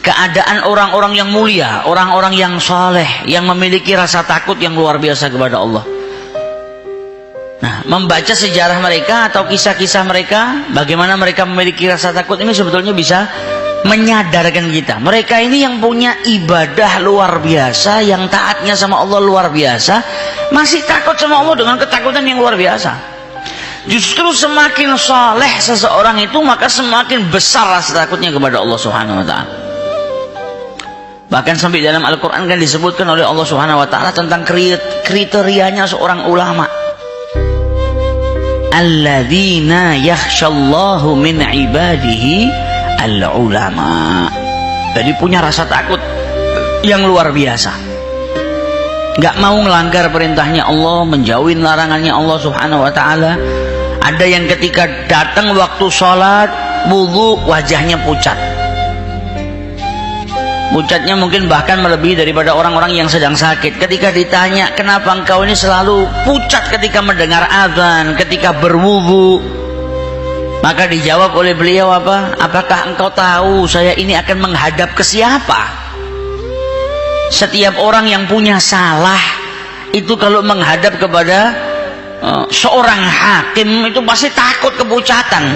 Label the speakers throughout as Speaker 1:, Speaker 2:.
Speaker 1: keadaan orang-orang yang mulia, orang-orang yang saleh, yang memiliki rasa takut yang luar biasa kepada Allah. Nah, membaca sejarah mereka atau kisah-kisah mereka, bagaimana mereka memiliki rasa takut ini sebetulnya bisa menyadarkan kita. Mereka ini yang punya ibadah luar biasa, yang taatnya sama Allah luar biasa, masih takut sama Allah dengan ketakutan yang luar biasa. Justru semakin saleh seseorang itu, maka semakin besar rasa takutnya kepada Allah Subhanahu wa taala. Bahkan sampai dalam Al-Qur'an kan disebutkan oleh Allah Subhanahu wa taala tentang kriterianya seorang ulama. Alladzina yakhshallahu min ibadihi al-ulama. Jadi punya rasa takut yang luar biasa. Gak mau melanggar perintahnya Allah, menjauhin larangannya Allah Subhanahu wa taala. Ada yang ketika datang waktu sholat, wudu, wajahnya pucat. Pucatnya mungkin bahkan melebihi daripada orang-orang yang sedang sakit. Ketika ditanya, kenapa engkau ini selalu pucat ketika mendengar azan, ketika berwudu, maka dijawab oleh beliau apa? Apakah engkau tahu saya ini akan menghadap ke siapa? Setiap orang yang punya salah itu kalau menghadap kepada seorang hakim itu pasti takut kepucatan.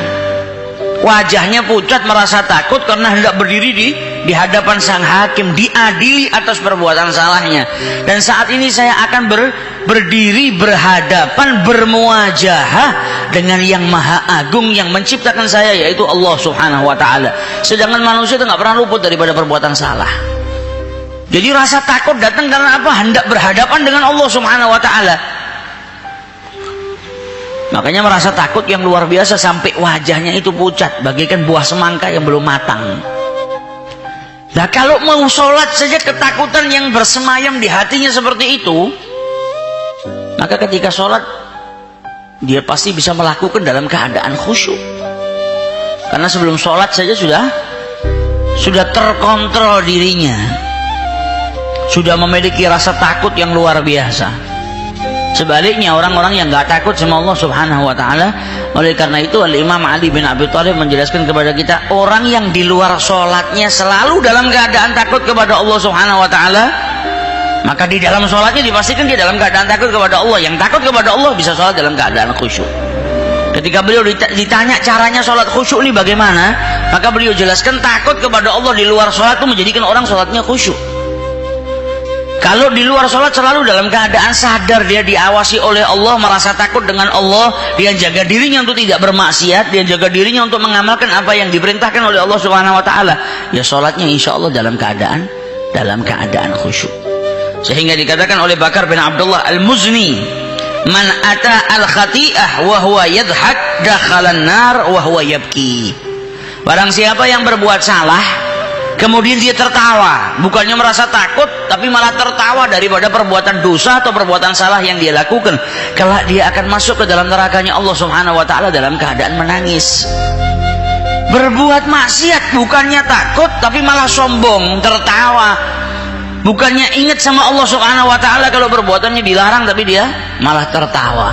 Speaker 1: Wajahnya pucat, merasa takut karena hendak berdiri di hadapan sang hakim, diadili atas perbuatan salahnya. Dan saat ini saya akan berdiri berhadapan, bermuajahah dengan yang maha agung yang menciptakan saya, yaitu Allah Subhanahu wa taala. Sedangkan manusia itu nggak pernah luput daripada perbuatan salah. Jadi rasa takut datang karena apa? Hendak berhadapan dengan Allah Subhanahu wa taala. Makanya merasa takut yang luar biasa sampai wajahnya itu pucat bagaikan buah semangka yang belum matang. Nah, kalau mau sholat saja ketakutan yang bersemayam di hatinya seperti itu, maka ketika sholat dia pasti bisa melakukan dalam keadaan khusyuk. Karena sebelum sholat saja sudah terkontrol dirinya, sudah memiliki rasa takut yang luar biasa. Sebaliknya orang-orang yang nggak takut sama Allah Subhanahu wa taala, oleh karena itu Al-Imam Ali bin Abi Thalib menjelaskan kepada kita, orang yang di luar sholatnya selalu dalam keadaan takut kepada Allah Subhanahu wa taala, maka di dalam sholatnya dipastikan dia dalam keadaan takut kepada Allah. Yang takut kepada Allah bisa sholat dalam keadaan khusyuk. Ketika beliau ditanya caranya sholat khusyuk ini bagaimana, maka beliau jelaskan takut kepada Allah di luar sholat itu menjadikan orang sholatnya khusyuk. Kalau di luar sholat selalu dalam keadaan sadar, dia diawasi oleh Allah, merasa takut dengan Allah, dia jaga dirinya untuk tidak bermaksiat, dia jaga dirinya untuk mengamalkan apa yang diperintahkan oleh Allah Subhanahu wa taala, ya sholatnya insya Allah dalam keadaan khusyuk. Sehingga dikatakan oleh Bakar bin Abdullah Al-Muzni, man ata al-khati'ah wa huwa yadhak dakhalan nar wa huwa yabki. Barang siapa yang berbuat salah kemudian dia tertawa, bukannya merasa takut tapi malah tertawa daripada perbuatan dosa atau perbuatan salah yang dia lakukan, kelak dia akan masuk ke dalam nerakanya Allah Subhanahu wa taala dalam keadaan menangis. Berbuat maksiat bukannya takut tapi malah sombong, tertawa. Bukannya ingat sama Allah Subhanahu wa taala kalau perbuatannya dilarang, tapi dia malah tertawa.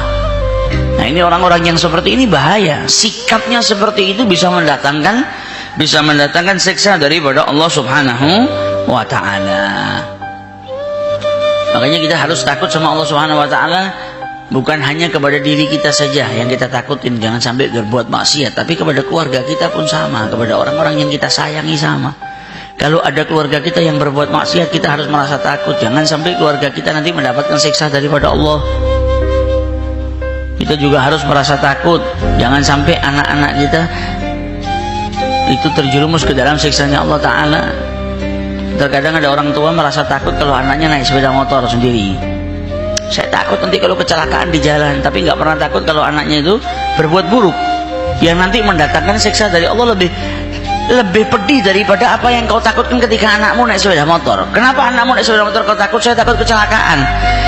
Speaker 1: Nah, ini orang-orang yang seperti ini bahaya. Sikapnya seperti itu bisa mendatangkan siksa daripada Allah Subhanahu wa taala. Makanya kita harus takut sama Allah Subhanahu wa taala, bukan hanya kepada diri kita saja yang kita takutin, jangan sampai berbuat maksiat, tapi kepada keluarga kita pun sama, kepada orang-orang yang kita sayangi sama. Kalau ada keluarga kita yang berbuat maksiat, kita harus merasa takut, jangan sampai keluarga kita nanti mendapatkan siksa daripada Allah. Kita juga harus merasa takut, jangan sampai anak-anak kita itu terjerumus ke dalam siksanya Allah Ta'ala. Terkadang ada orang tua merasa takut kalau anaknya naik sepeda motor sendiri. Saya takut nanti kalau kecelakaan di jalan, tapi nggak pernah takut kalau anaknya itu berbuat buruk yang nanti mendatangkan siksa dari Allah lebih pedih daripada apa yang kau takutkan ketika anakmu naik sepeda motor. Kenapa anakmu naik sepeda motor kau takut? Saya takut kecelakaan.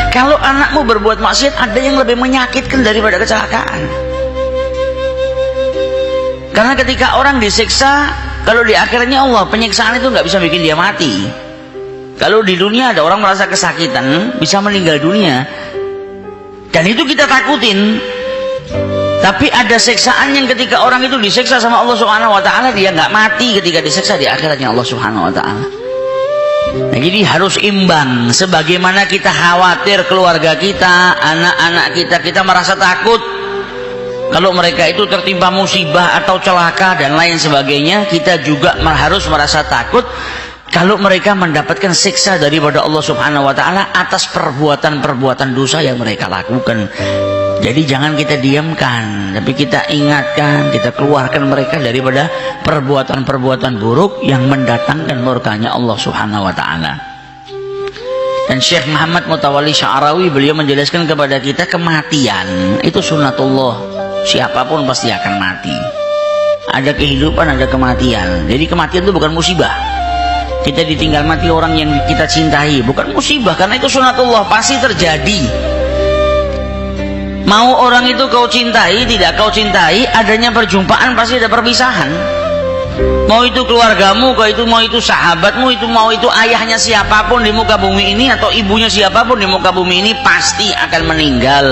Speaker 1: Kalau anakmu berbuat maksiat, ada yang lebih menyakitkan daripada kecelakaan. Karena ketika orang disiksa, kalau di akhirnya Allah, penyiksaan itu nggak bisa bikin dia mati. Kalau di dunia ada orang merasa kesakitan, bisa meninggal dunia, dan itu kita takutin. Tapi ada siksaan yang ketika orang itu disiksa sama Allah Subhanahu wa taala, dia nggak mati ketika disiksa di akhiratnya Allah Subhanahu wa taala. Nah, jadi harus imbang. Sebagaimana kita khawatir keluarga kita, anak-anak kita merasa takut kalau mereka itu tertimpa musibah atau celaka dan lain sebagainya, kita juga harus merasa takut kalau mereka mendapatkan siksa daripada Allah Subhanahu wa taala atas perbuatan-perbuatan dosa yang mereka lakukan. Jadi jangan kita diamkan, tapi kita ingatkan, kita keluarkan mereka daripada perbuatan-perbuatan buruk yang mendatangkan murkanya Allah Subhanahu wa taala. Dan Syekh Muhammad Mutawalli Sya'rawi beliau menjelaskan kepada kita, kematian itu sunnatullah. Siapapun pasti akan mati. Ada kehidupan, ada kematian. Jadi kematian itu bukan musibah. Kita ditinggal mati orang yang kita cintai, bukan musibah, karena itu sunnatullah, pasti terjadi. Mau orang itu kau cintai, tidak kau cintai, adanya perjumpaan pasti ada perpisahan. Mau itu keluargamu, mau itu sahabatmu, mau itu ayahnya siapapun di muka bumi ini, atau ibunya siapapun di muka bumi ini, pasti akan meninggal.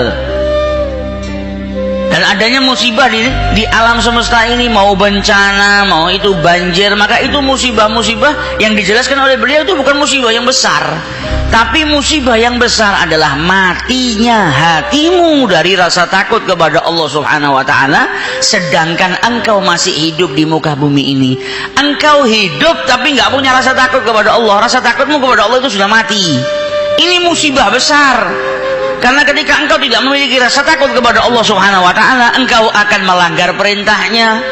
Speaker 1: Dan adanya musibah di alam semesta ini, mau bencana, mau itu banjir, maka itu musibah-musibah yang dijelaskan oleh beliau itu bukan musibah yang besar. Tapi musibah yang besar adalah matinya hatimu dari rasa takut kepada Allah Subhanahu wa taala, sedangkan engkau masih hidup di muka bumi ini. Engkau hidup tapi nggak punya rasa takut kepada Allah. Rasa takutmu kepada Allah itu sudah mati. Ini musibah besar. Karena ketika engkau tidak memiliki rasa takut kepada Allah Subhanahu wa taala, engkau akan melanggar perintahnya.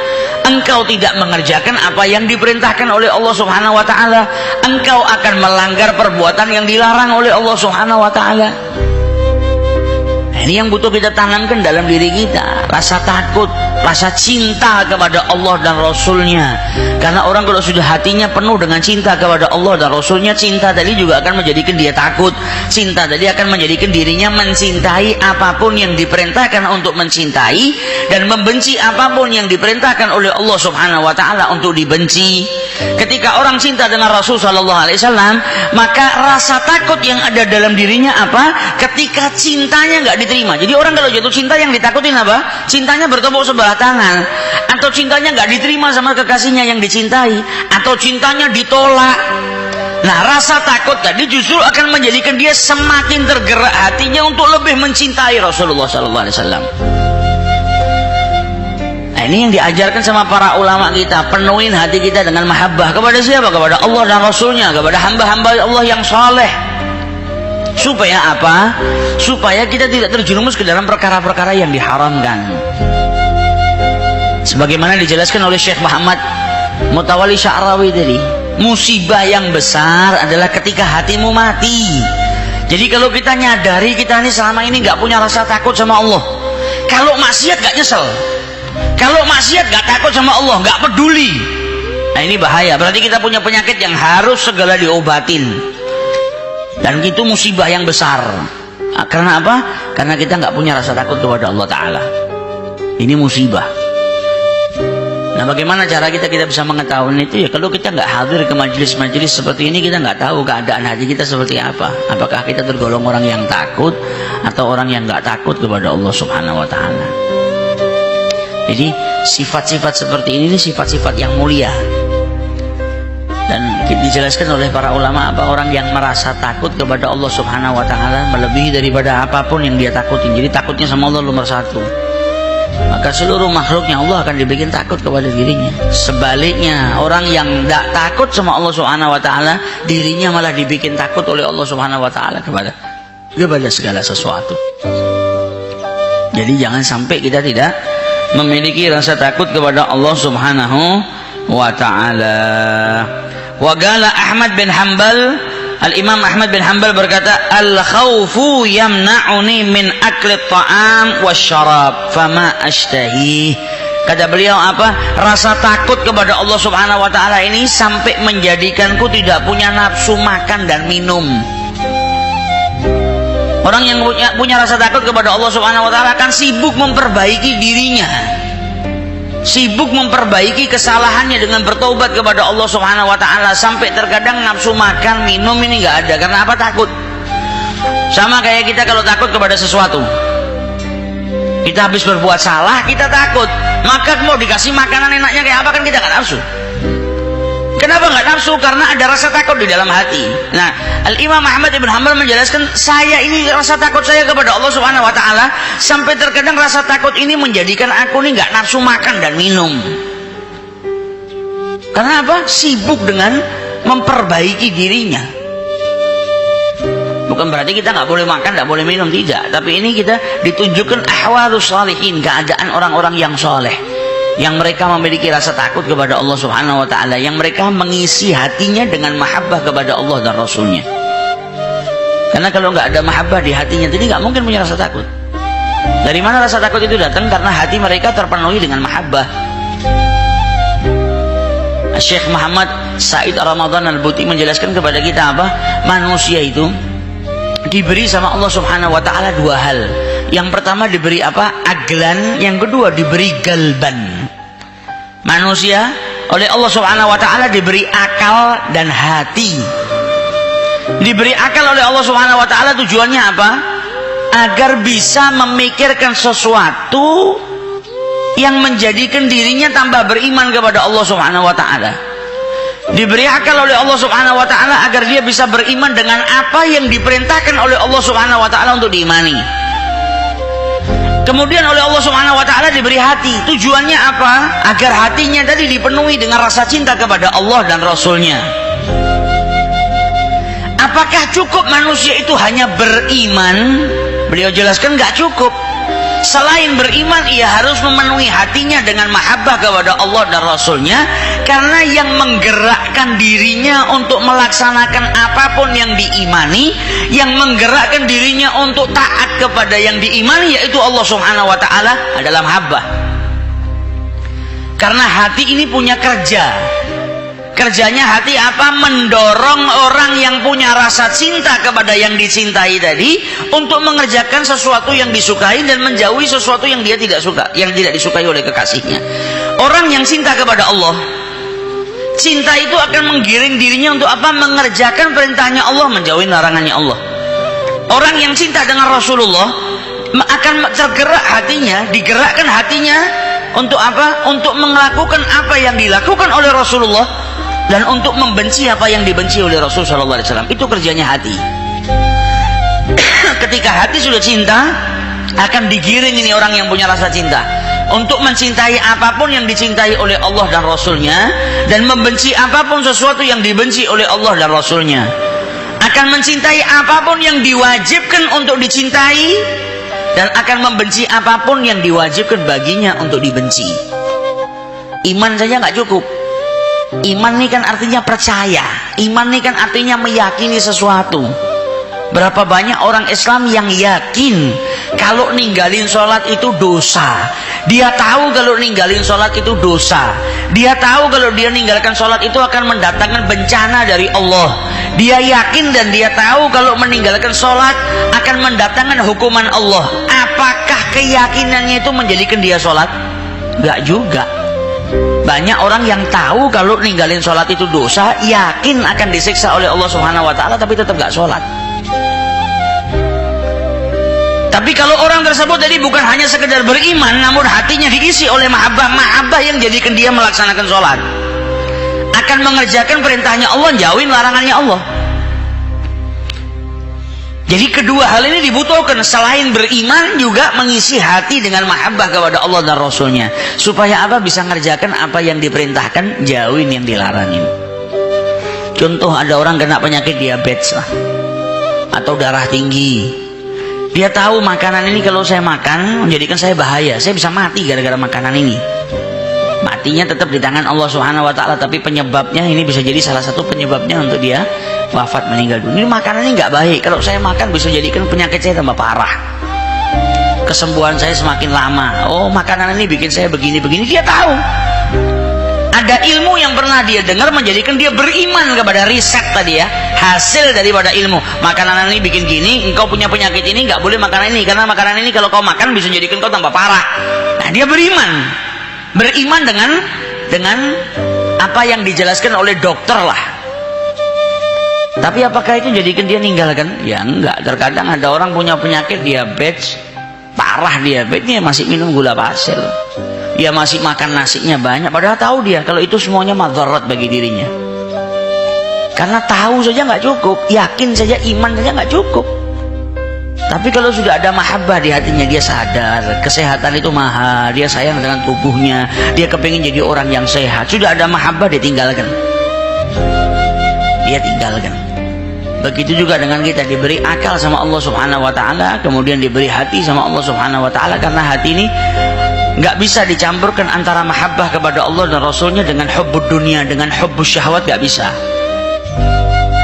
Speaker 1: Engkau tidak mengerjakan apa yang diperintahkan oleh Allah Subhanahu wa taala. Engkau akan melanggar perbuatan yang dilarang oleh Allah Subhanahu wa taala. Ini yang butuh kita tanamkan dalam diri kita, rasa takut, rasa cinta kepada Allah dan Rasulnya. Karena orang kalau sudah hatinya penuh dengan cinta kepada Allah dan Rasulnya, cinta tadi juga akan menjadikan dia takut. Cinta tadi akan menjadikan dirinya mencintai apapun yang diperintahkan untuk mencintai, dan membenci apapun yang diperintahkan oleh Allah Subhanahu wa taala untuk dibenci. Ketika orang cinta dengan Rasul sallallahu alaihi wasallam, maka rasa takut yang ada dalam dirinya apa? Ketika cintanya nggak diterima. Jadi orang kalau jatuh cinta yang ditakutin apa? Cintanya bertepuk sebelah tangan, atau cintanya nggak diterima sama kekasihnya yang dicintai, atau cintanya ditolak. Nah, rasa takut tadi justru akan menjadikan dia semakin tergerak hatinya untuk lebih mencintai Rasulullah sallallahu alaihi wasallam. Nah, ini yang diajarkan sama para ulama kita, penuhin hati kita dengan mahabbah kepada siapa? Kepada Allah dan Rasulnya, kepada hamba-hamba Allah yang saleh. Supaya apa? Supaya kita tidak terjerumus ke dalam perkara-perkara yang diharamkan. Sebagaimana dijelaskan oleh Syekh Muhammad Mutawalli Sya'rawi tadi, musibah yang besar adalah ketika hatimu mati. Jadi kalau kita nyadari kita ini selama ini nggak punya rasa takut sama Allah, kalau maksiat nggak nyesel, kalau maksiat nggak takut sama Allah, nggak peduli, nah ini bahaya. Berarti kita punya penyakit yang harus segera diobatin. Dan itu musibah yang besar. Karena apa? Karena kita nggak punya rasa takut kepada Allah Ta'ala. Ini musibah. Nah, bagaimana cara kita bisa mengetahui itu? Ya kalau kita nggak hadir ke majelis-majelis seperti ini, kita nggak tahu keadaan hati kita seperti apa. Apakah kita tergolong orang yang takut atau orang yang nggak takut kepada Allah Subhanahu wa Ta'ala. Jadi sifat-sifat seperti ini sifat-sifat yang mulia. Dan dijelaskan oleh para ulama apa, orang yang merasa takut kepada Allah Subhanahu wa taala melebihi daripada apapun yang dia takutin. Jadi takutnya sama Allah nomor satu. Maka seluruh makhluknya Allah akan dibikin takut kepada dirinya. Sebaliknya, orang yang tidak takut sama Allah Subhanahu wa taala, dirinya malah dibikin takut oleh Allah Subhanahu wa taala kepada segala sesuatu. Jadi jangan sampai kita tidak memiliki rasa takut kepada Allah Subhanahu wa taala. Wa qala Ahmad bin Hanbal, Al-Imam Ahmad bin Hanbal berkata, al-khawfu yamna'uni min akli ta'am wasyarab fama ashtahi. Kata beliau apa? Rasa takut kepada Allah Subhanahu wa taala ini sampai menjadikanku tidak punya nafsu makan dan minum. Orang yang punya rasa takut kepada Allah Subhanahu wa taala akan sibuk memperbaiki dirinya, sibuk memperbaiki kesalahannya dengan bertobat kepada Allah Subhanahu wa taala, sampai terkadang nafsu makan minum ini nggak ada. Karena apa? Takut. Sama kayak kita kalau takut kepada sesuatu. Kita habis berbuat salah, kita takut. Maka mau dikasih makanan enaknya kayak apa kan kita nggak nafsu. Kenapa nggak nafsu? Karena ada rasa takut di dalam hati. Nah, Al-Imam Ahmad ibn Hanbal menjelaskan, saya ini rasa takut saya kepada Allah Subhanahu Wa Taala sampai terkadang rasa takut ini menjadikan aku ini nggak nafsu makan dan minum. Karena apa? Sibuk dengan memperbaiki dirinya. Bukan berarti kita nggak boleh makan, nggak boleh minum, tidak. Tapi ini kita ditunjukkan ahwalus shalihin, keadaan orang-orang yang soleh, yang mereka memiliki rasa takut kepada Allah Subhanahu Wa Taala, yang mereka mengisi hatinya dengan mahabbah kepada Allah dan Rasulnya. Karena kalau nggak ada mahabbah di hatinya, jadi nggak mungkin punya rasa takut. Dari mana rasa takut itu datang? Karena hati mereka terpenuhi dengan mahabbah. Syekh Muhammad Said Ramadan Al-Buti menjelaskan kepada kita apa? Manusia itu diberi sama Allah Subhanahu Wa Taala dua hal. Yang pertama diberi apa? Aglan. Yang kedua diberi galban. Manusia oleh Allah Subhanahu Wa Taala diberi akal dan hati. Diberi akal oleh Allah Subhanahu Wa Taala tujuannya apa? Agar bisa memikirkan sesuatu yang menjadikan dirinya tambah beriman kepada Allah Subhanahu Wa Taala. Diberi akal oleh Allah Subhanahu Wa Taala agar dia bisa beriman dengan apa yang diperintahkan oleh Allah Subhanahu Wa Taala untuk diimani. Kemudian oleh Allah Subhanahu Wa Taala diberi hati. Tujuannya apa? Agar hatinya tadi dipenuhi dengan rasa cinta kepada Allah dan Rasulnya. Apakah cukup manusia itu hanya beriman? Beliau jelaskan nggak cukup. Selain beriman, ia harus memenuhi hatinya dengan mahabbah kepada Allah dan Rasulnya. Karena yang menggerakkan dirinya untuk melaksanakan apapun yang diimani, yang menggerakkan dirinya untuk taat kepada yang diimani, yaitu Allah Subhanahu Wa Taala, adalah mahabbah. Karena hati ini punya kerja. Kerjanya hati apa? Mendorong orang yang punya rasa cinta kepada yang dicintai tadi untuk mengerjakan sesuatu yang disukai dan menjauhi sesuatu yang dia tidak suka, yang tidak disukai oleh kekasihnya. Orang yang cinta kepada Allah, cinta itu akan menggiring dirinya untuk apa? Mengerjakan perintahnya Allah, menjauhi larangannya Allah. Orang yang cinta dengan Rasulullah akan tergerak hatinya, digerakkan hatinya untuk apa? Untuk melakukan apa yang dilakukan oleh Rasulullah dan untuk membenci apa yang dibenci oleh Rasul Sallallahu Alaihi Wasallam. Itu kerjanya hati. Ketika hati sudah cinta, akan digiring ini orang yang punya rasa cinta untuk mencintai apapun yang dicintai oleh Allah dan Rasulnya, dan membenci apapun sesuatu yang dibenci oleh Allah dan Rasulnya. Akan mencintai apapun yang diwajibkan untuk dicintai, dan akan membenci apapun yang diwajibkan baginya untuk dibenci. Iman saja nggak cukup. Iman ini kan artinya percaya. Iman ini kan artinya meyakini sesuatu. Berapa banyak orang Islam yang yakin kalau ninggalin sholat itu dosa. Dia tahu kalau ninggalin sholat itu dosa. Dia tahu kalau dia ninggalkan sholat itu akan mendatangkan bencana dari Allah. Dia yakin dan dia tahu kalau meninggalkan sholat akan mendatangkan hukuman Allah. Apakah keyakinannya itu menjadikan dia sholat? Enggak juga. Banyak orang yang tahu kalau ninggalin sholat itu dosa, yakin akan disiksa oleh Allah Subhanahu Wa Taala, tapi tetap gak sholat. Tapi kalau orang tersebut tadi bukan hanya sekedar beriman, namun hatinya diisi oleh mahabbah yang jadikan dia melaksanakan sholat, akan mengerjakan perintahnya Allah, jauhin larangannya Allah. Jadi kedua hal ini dibutuhkan. Selain beriman, juga mengisi hati dengan mahabbah kepada Allah dan Rasulnya, supaya apa? Bisa ngerjakan apa yang diperintahkan, jauhin yang dilarangin. Contoh, ada orang kena penyakit diabetes lah, atau darah tinggi. Dia tahu makanan ini kalau saya makan menjadikan saya bahaya, saya bisa mati gara-gara makanan ini. Matinya tetap di tangan Allah Subhanahu Wa Taala, tapi penyebabnya ini bisa jadi salah satu penyebabnya untuk dia wafat, meninggal dunia. Ini makanan ini nggak baik, kalau saya makan bisa jadikan penyakit saya tambah parah, kesembuhan saya semakin lama. Oh, makanan ini bikin saya begini-begini. Dia tahu. Ada ilmu yang pernah dia dengar menjadikan dia beriman kepada riset tadi ya, hasil daripada ilmu. Makanan ini bikin gini, engkau punya penyakit ini nggak boleh makan ini, karena makanan ini kalau kau makan bisa jadikan kau tambah parah. Nah, dia beriman dengan apa yang dijelaskan oleh dokter lah. Tapi apakah itu jadikan dia ninggalkan? Ya enggak. Terkadang ada orang punya penyakit diabetes, parah diabetesnya, masih minum gula pasir, ya masih makan nasinya banyak, padahal tahu dia kalau itu semuanya madarat bagi dirinya. Karena tahu saja nggak cukup, yakin saja, iman saja nggak cukup. Tapi kalau sudah ada mahabbah di hatinya, dia sadar kesehatan itu mahal, dia sayang dengan tubuhnya, dia kepingin jadi orang yang sehat, sudah ada mahabbah, dia tinggalkan. Begitu juga dengan kita, diberi akal sama Allah Subhanahu wa ta'ala, kemudian diberi hati sama Allah Subhanahu wa ta'ala. Karena hati ini nggak bisa dicampurkan antara mahabbah kepada Allah dan Rasulnya dengan hubbud dunia, dengan hubbus syahwat, nggak bisa.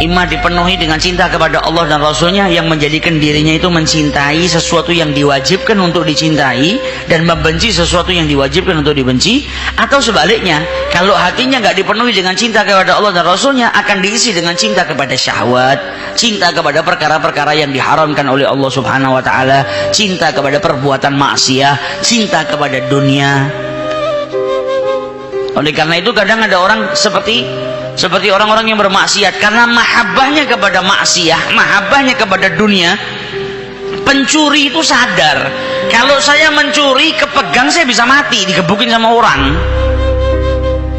Speaker 1: Imma dipenuhi dengan cinta kepada Allah dan Rasulnya yang menjadikan dirinya itu mencintai sesuatu yang diwajibkan untuk dicintai dan membenci sesuatu yang diwajibkan untuk dibenci, atau sebaliknya, kalau hatinya nggak dipenuhi dengan cinta kepada Allah dan Rasulnya, akan diisi dengan cinta kepada syahwat, cinta kepada perkara-perkara yang diharamkan oleh Allah Subhanahu wa ta'ala, cinta kepada perbuatan maksiat, cinta kepada dunia. Oleh karena itu kadang ada orang seperti orang-orang yang bermaksiat, karena mahabbahnya kepada maksiat, mahabbahnya kepada dunia. Pencuri itu sadar, kalau saya mencuri kepegang saya bisa mati, digebukin sama orang.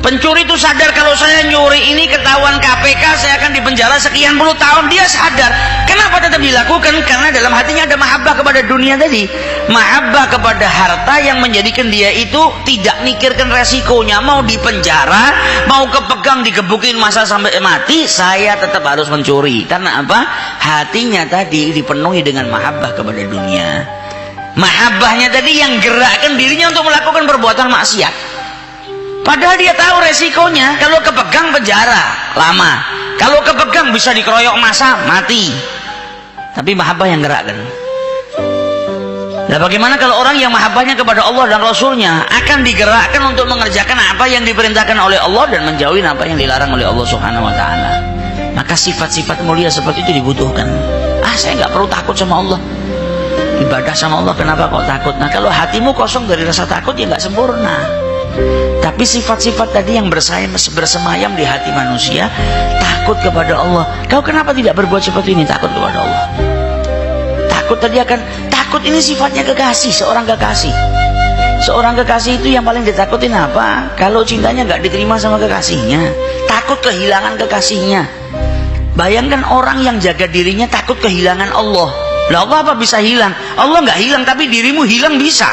Speaker 1: Pencuri itu sadar, kalau saya nyuri ini ketahuan KPK, saya akan dipenjara sekian puluh tahun. Dia sadar. Kenapa tetap dilakukan? Karena dalam hatinya ada mahabbah kepada dunia tadi, mahabbah kepada harta yang menjadikan dia itu tidak mikirkan resikonya. Mau dipenjara, mau kepegang, digebukin masa sampai mati, saya tetap harus mencuri. Karena apa? Hatinya tadi dipenuhi dengan mahabbah kepada dunia. Mahabbahnya tadi yang gerakkan dirinya untuk melakukan perbuatan maksiat. Padahal dia tahu resikonya, kalau kepegang penjara lama, kalau kepegang bisa dikeroyok masa mati. Tapi mahabbah yang gerakkan. Nah, bagaimana kalau orang yang mahabbahnya kepada Allah dan Rasulnya akan digerakkan untuk mengerjakan apa yang diperintahkan oleh Allah dan menjauhi apa yang dilarang oleh Allah Subhanahu wa ta'ala. Maka sifat-sifat mulia seperti itu dibutuhkan. Saya nggak perlu takut sama Allah, ibadah sama Allah, kenapa kok takut? Nah, kalau hatimu kosong dari rasa takut, ya nggak sempurna. Tapi sifat-sifat tadi yang bersemayam di hati manusia, takut kepada Allah. Kau kenapa tidak berbuat seperti ini? Takut kepada Allah. Takut tadi akan takut, ini sifatnya kekasih, seorang kekasih. Seorang kekasih itu yang paling ditakutin apa? Kalau cintanya nggak diterima sama kekasihnya, takut kehilangan kekasihnya. Bayangkan orang yang jaga dirinya takut kehilangan Allah. Lah Allah apa bisa hilang? Allah nggak hilang, tapi dirimu hilang bisa.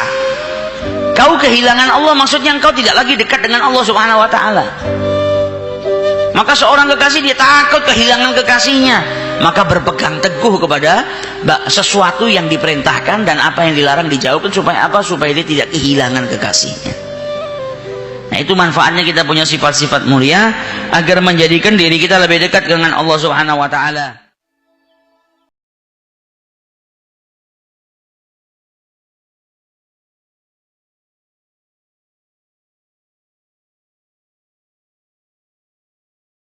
Speaker 1: Kau kehilangan Allah, maksudnya engkau tidak lagi dekat dengan Allah Subhanahu wa ta'ala. Maka seorang kekasih dia takut kehilangan kekasihnya, maka berpegang teguh kepada sesuatu yang diperintahkan dan apa yang dilarang dijauhkan. Supaya apa? Supaya dia tidak kehilangan kekasihnya. Nah, itu manfaatnya kita punya sifat-sifat mulia, agar menjadikan diri kita lebih dekat dengan Allah Subhanahu wa ta'ala.